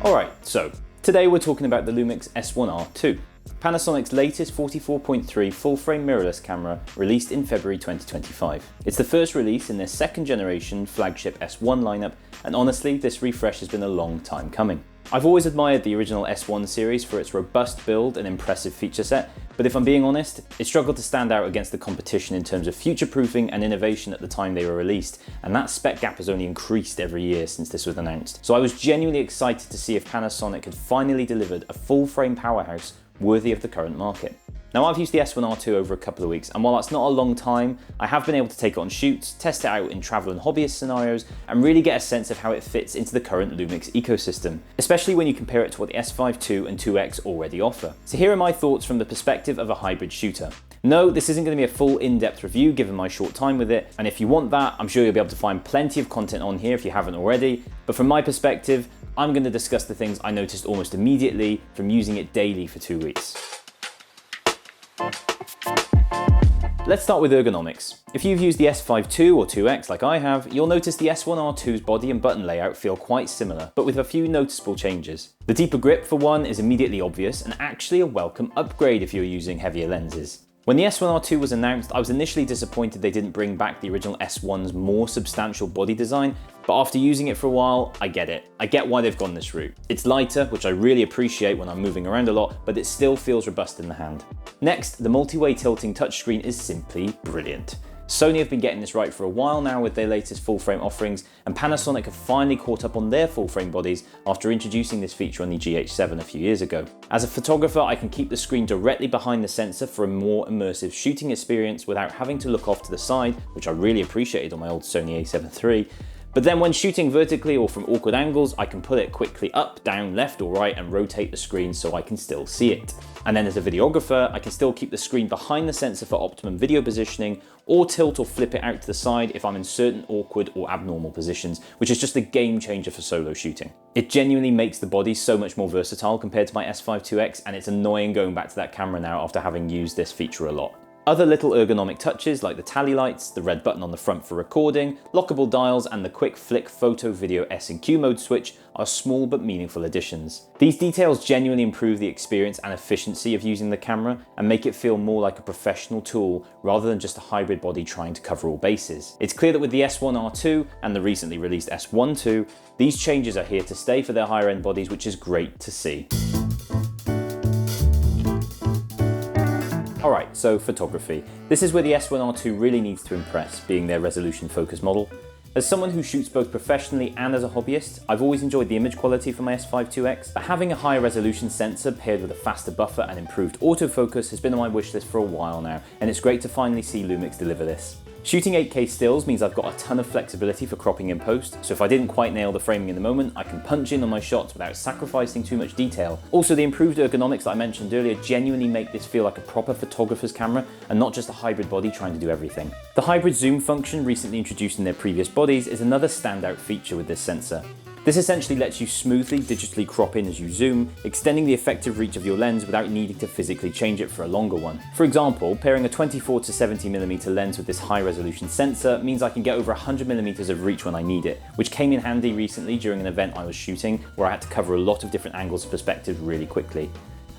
Alright, so today we're talking about the Lumix S1RII, Panasonic's latest 44.3 full-frame mirrorless camera released in February 2025. It's the first release in their second generation flagship S1 lineup, and honestly this refresh has been a long time coming. I've always admired the original S1 series for its robust build and impressive feature set, but if I'm being honest, it struggled to stand out against the competition in terms of future-proofing and innovation at the time they were released, and that spec gap has only increased every year since this was announced. So I was genuinely excited to see if Panasonic had finally delivered a full-frame powerhouse worthy of the current market. Now I've used the S1RII over a couple of weeks, and while that's not a long time, I have been able to take it on shoots, test it out in travel and hobbyist scenarios, and really get a sense of how it fits into the current Lumix ecosystem, especially when you compare it to what the S5 II and 2X already offer. So here are my thoughts from the perspective of a hybrid shooter. No, this isn't going to be a full in-depth review given my short time with it, and if you want that, I'm sure you'll be able to find plenty of content on here if you haven't already, but from my perspective, I'm going to discuss the things I noticed almost immediately from using it daily for 2 weeks. Let's start with ergonomics. If you've used the S5 II or 2X like I have, you'll notice the S1RII's body and button layout feel quite similar, but with a few noticeable changes. The deeper grip for one is immediately obvious and actually a welcome upgrade if you're using heavier lenses. When the S1RII was announced, I was initially disappointed they didn't bring back the original S1's more substantial body design, but after using it for a while, I get it. I get why they've gone this route. It's lighter, which I really appreciate when I'm moving around a lot, but it still feels robust in the hand. Next, the multi-way tilting touchscreen is simply brilliant. Sony have been getting this right for a while now with their latest full-frame offerings, and Panasonic have finally caught up on their full-frame bodies after introducing this feature on the GH7 a few years ago. As a photographer, I can keep the screen directly behind the sensor for a more immersive shooting experience without having to look off to the side, which I really appreciated on my old Sony a7 III. But then when shooting vertically or from awkward angles, I can pull it quickly up, down, left or right and rotate the screen so I can still see it. And then as a videographer, I can still keep the screen behind the sensor for optimum video positioning, or tilt or flip it out to the side if I'm in certain awkward or abnormal positions, which is just a game changer for solo shooting. It genuinely makes the body so much more versatile compared to my S5 IIX, and it's annoying going back to that camera now after having used this feature a lot. Other little ergonomic touches like the tally lights, the red button on the front for recording, lockable dials and the quick flick photo video S&Q mode switch are small but meaningful additions. These details genuinely improve the experience and efficiency of using the camera and make it feel more like a professional tool rather than just a hybrid body trying to cover all bases. It's clear that with the S1RII and the recently released S1 II, these changes are here to stay for their higher end bodies, which is great to see. Alright, so photography. This is where the S1RII really needs to impress, being their resolution focus model. As someone who shoots both professionally and as a hobbyist, I've always enjoyed the image quality from my S5 IIX, but having a higher resolution sensor paired with a faster buffer and improved autofocus has been on my wish list for a while now, and it's great to finally see Lumix deliver this. Shooting 8K stills means I've got a ton of flexibility for cropping in post, so if I didn't quite nail the framing in the moment, I can punch in on my shots without sacrificing too much detail. Also, the improved ergonomics that I mentioned earlier genuinely make this feel like a proper photographer's camera and not just a hybrid body trying to do everything. The hybrid zoom function recently introduced in their previous bodies is another standout feature with this sensor. This essentially lets you smoothly digitally crop in as you zoom, extending the effective reach of your lens without needing to physically change it for a longer one. For example, pairing a 24 to 70mm lens with this high resolution sensor means I can get over 100mm of reach when I need it, which came in handy recently during an event I was shooting where I had to cover a lot of different angles of perspective really quickly.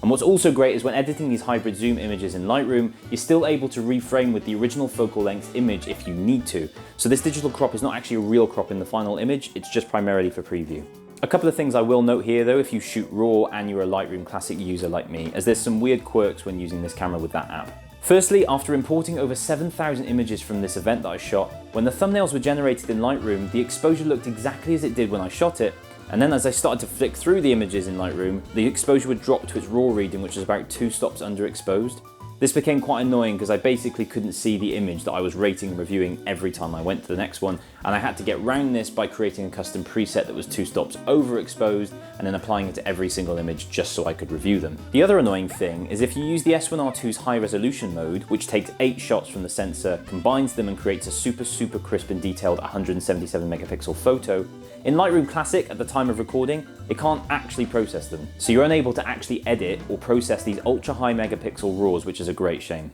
And what's also great is when editing these hybrid zoom images in Lightroom, you're still able to reframe with the original focal length image if you need to. So this digital crop is not actually a real crop in the final image, it's just primarily for preview. A couple of things I will note here though if you shoot RAW and you're a Lightroom Classic user like me, as there's some weird quirks when using this camera with that app. Firstly, after importing over 7,000 images from this event that I shot, when the thumbnails were generated in Lightroom, the exposure looked exactly as it did when I shot it, and then as I started to flick through the images in Lightroom, the exposure would drop to its raw reading, which was about 2 stops underexposed. This became quite annoying because I basically couldn't see the image that I was rating and reviewing every time I went to the next one, and I had to get around this by creating a custom preset that was 2 stops overexposed and then applying it to every single image just so I could review them. The other annoying thing is if you use the S1RII's high resolution mode, which takes 8 shots from the sensor, combines them and creates a super crisp and detailed 177 megapixel photo, in Lightroom Classic at the time of recording, it can't actually process them. So you're unable to actually edit or process these ultra high megapixel RAWs, which is a great shame.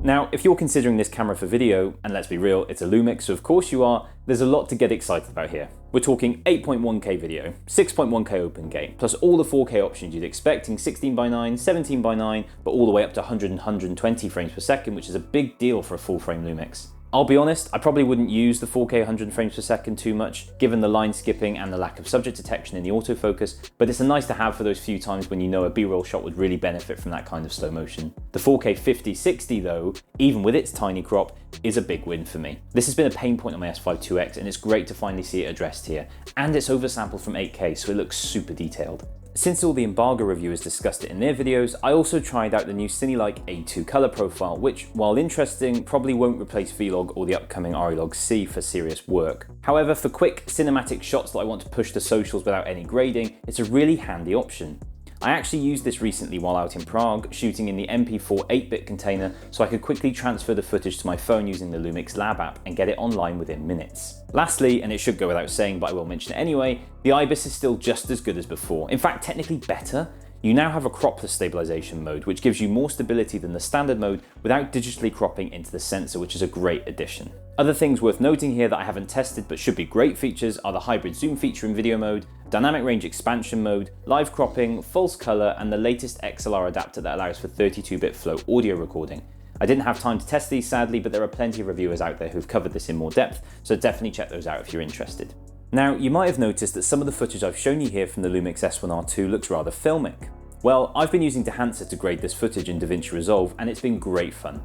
Now, if you're considering this camera for video, and let's be real, it's a Lumix, so of course you are, there's a lot to get excited about here. We're talking 8.1K video, 6.1K open gate, plus all the 4K options you'd expect in 16:9, 17:9, but all the way up to 100 and 120 frames per second, which is a big deal for a full frame Lumix. I'll be honest, I probably wouldn't use the 4K 100 frames per second too much, given the line skipping and the lack of subject detection in the autofocus, but it's a nice to have for those few times when you know a B-roll shot would really benefit from that kind of slow motion. The 4K 50/60 though, even with its tiny crop, is a big win for me. This has been a pain point on my S5 IIX, and it's great to finally see it addressed here. And it's oversampled from 8K, so it looks super detailed. Since all the Embargo reviewers discussed it in their videos, I also tried out the new Cinelike A2 color profile, which, while interesting, probably won't replace Vlog or the upcoming Arilog C for serious work. However, for quick cinematic shots that I want to push to socials without any grading, it's a really handy option. I actually used this recently while out in Prague, shooting in the MP4 8-bit container, so I could quickly transfer the footage to my phone using the Lumix Lab app and get it online within minutes. Lastly, and it should go without saying, but I will mention it anyway, the IBIS is still just as good as before. In fact, technically better. You now have a cropless stabilization mode, which gives you more stability than the standard mode without digitally cropping into the sensor, which is a great addition. Other things worth noting here that I haven't tested but should be great features are the hybrid zoom feature in video mode, dynamic range expansion mode, live cropping, false color, and the latest XLR adapter that allows for 32-bit flow audio recording. I didn't have time to test these sadly, but there are plenty of reviewers out there who've covered this in more depth, so definitely check those out if you're interested. Now, you might have noticed that some of the footage I've shown you here from the Lumix S1RII looks rather filmic. Well, I've been using Dehancer to grade this footage in DaVinci Resolve, and it's been great fun.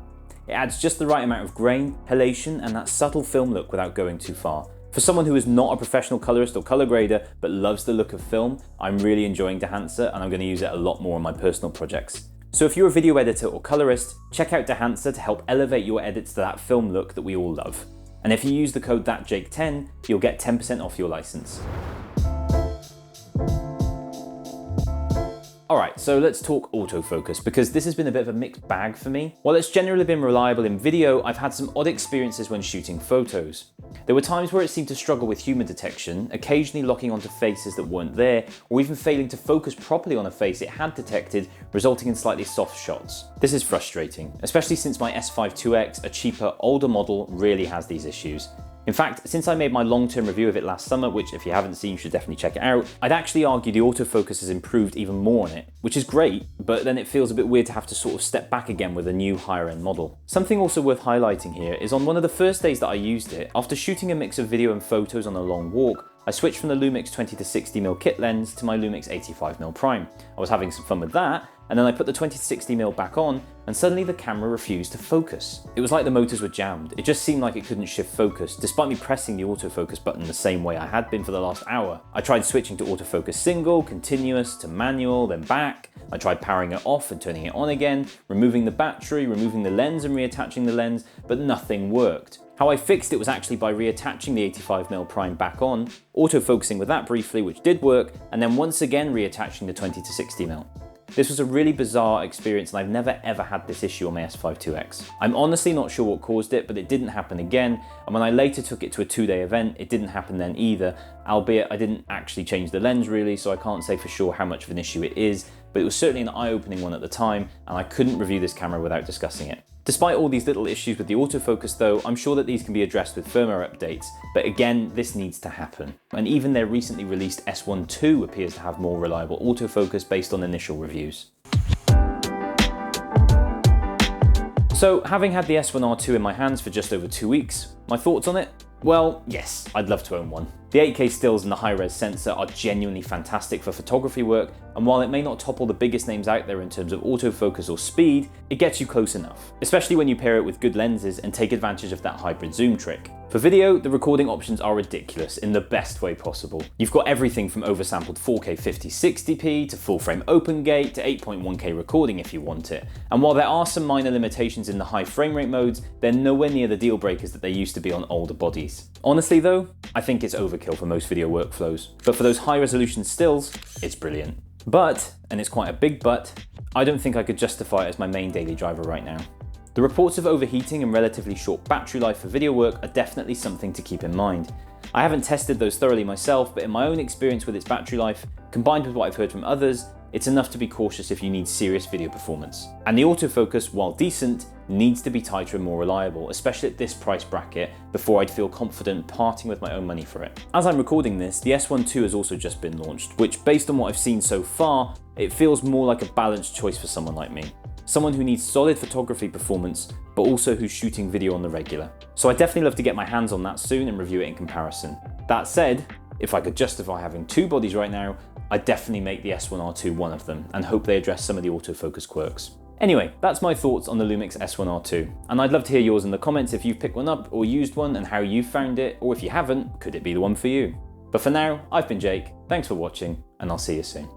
It adds just the right amount of grain, halation, and that subtle film look without going too far. For someone who is not a professional colorist or color grader, but loves the look of film, I'm really enjoying Dehancer, and I'm going to use it a lot more on my personal projects. So if you're a video editor or colorist, check out Dehancer to help elevate your edits to that film look that we all love. And if you use the code ThatJake10, you'll get 10% off your license. Alright, so let's talk autofocus, because this has been a bit of a mixed bag for me. While it's generally been reliable in video, I've had some odd experiences when shooting photos. There were times where it seemed to struggle with human detection, occasionally locking onto faces that weren't there, or even failing to focus properly on a face it had detected, resulting in slightly soft shots. This is frustrating, especially since my S5 IIX, a cheaper, older model, really has these issues. In fact, since I made my long-term review of it last summer, which if you haven't seen, you should definitely check it out, I'd actually argue the autofocus has improved even more on it, which is great, but then it feels a bit weird to have to sort of step back again with a new higher-end model. Something also worth highlighting here is on one of the first days that I used it, after shooting a mix of video and photos on a long walk, I switched from the Lumix 20-60mm kit lens to my Lumix 85mm prime. I was having some fun with that, and then I put the 20-60mm back on, and suddenly the camera refused to focus. It was like the motors were jammed. It just seemed like it couldn't shift focus, despite me pressing the autofocus button the same way I had been for the last hour. I tried switching to autofocus single, continuous, to manual, then back. I tried powering it off and turning it on again, removing the battery, removing the lens and reattaching the lens, but nothing worked. How I fixed it was actually by reattaching the 85mm prime back on, autofocusing with that briefly, which did work, and then once again reattaching the 20-60mm. This was a really bizarre experience, and I've never ever had this issue on my S5 IIX. I'm honestly not sure what caused it, but it didn't happen again, and when I later took it to a 2-day event, it didn't happen then either, albeit I didn't actually change the lens really, so I can't say for sure how much of an issue it is, but it was certainly an eye-opening one at the time, and I couldn't review this camera without discussing it. Despite all these little issues with the autofocus though, I'm sure that these can be addressed with firmware updates, but again, this needs to happen. And even their recently released S1 II appears to have more reliable autofocus based on initial reviews. So, having had the S1R II in my hands for just over 2 weeks, my thoughts on it? Well, yes, I'd love to own one. The 8K stills and the high-res sensor are genuinely fantastic for photography work, and while it may not topple the biggest names out there in terms of autofocus or speed, it gets you close enough, especially when you pair it with good lenses and take advantage of that hybrid zoom trick. For video, the recording options are ridiculous in the best way possible. You've got everything from oversampled 4K 50/60p to full frame open gate to 8.1K recording if you want it. And while there are some minor limitations in the high frame rate modes, they're nowhere near the deal breakers that they used to be on older bodies. Honestly though, I think it's overkill for most video workflows. But for those high resolution stills, it's brilliant. But, and it's quite a big but, I don't think I could justify it as my main daily driver right now. The reports of overheating and relatively short battery life for video work are definitely something to keep in mind. I haven't tested those thoroughly myself, but in my own experience with its battery life, combined with what I've heard from others, it's enough to be cautious if you need serious video performance. And the autofocus, while decent, needs to be tighter and more reliable, especially at this price bracket, before I'd feel confident parting with my own money for it. As I'm recording this, the S1 II has also just been launched, which based on what I've seen so far, it feels more like a balanced choice for someone like me. Someone who needs solid photography performance, but also who's shooting video on the regular. So I'd definitely love to get my hands on that soon and review it in comparison. That said, if I could justify having two bodies right now, I'd definitely make the S1R2 one of them and hope they address some of the autofocus quirks. Anyway, that's my thoughts on the Lumix S1R2, and I'd love to hear yours in the comments if you've picked one up or used one and how you found it, or if you haven't, could it be the one for you? But for now, I've been Jake, thanks for watching, and I'll see you soon.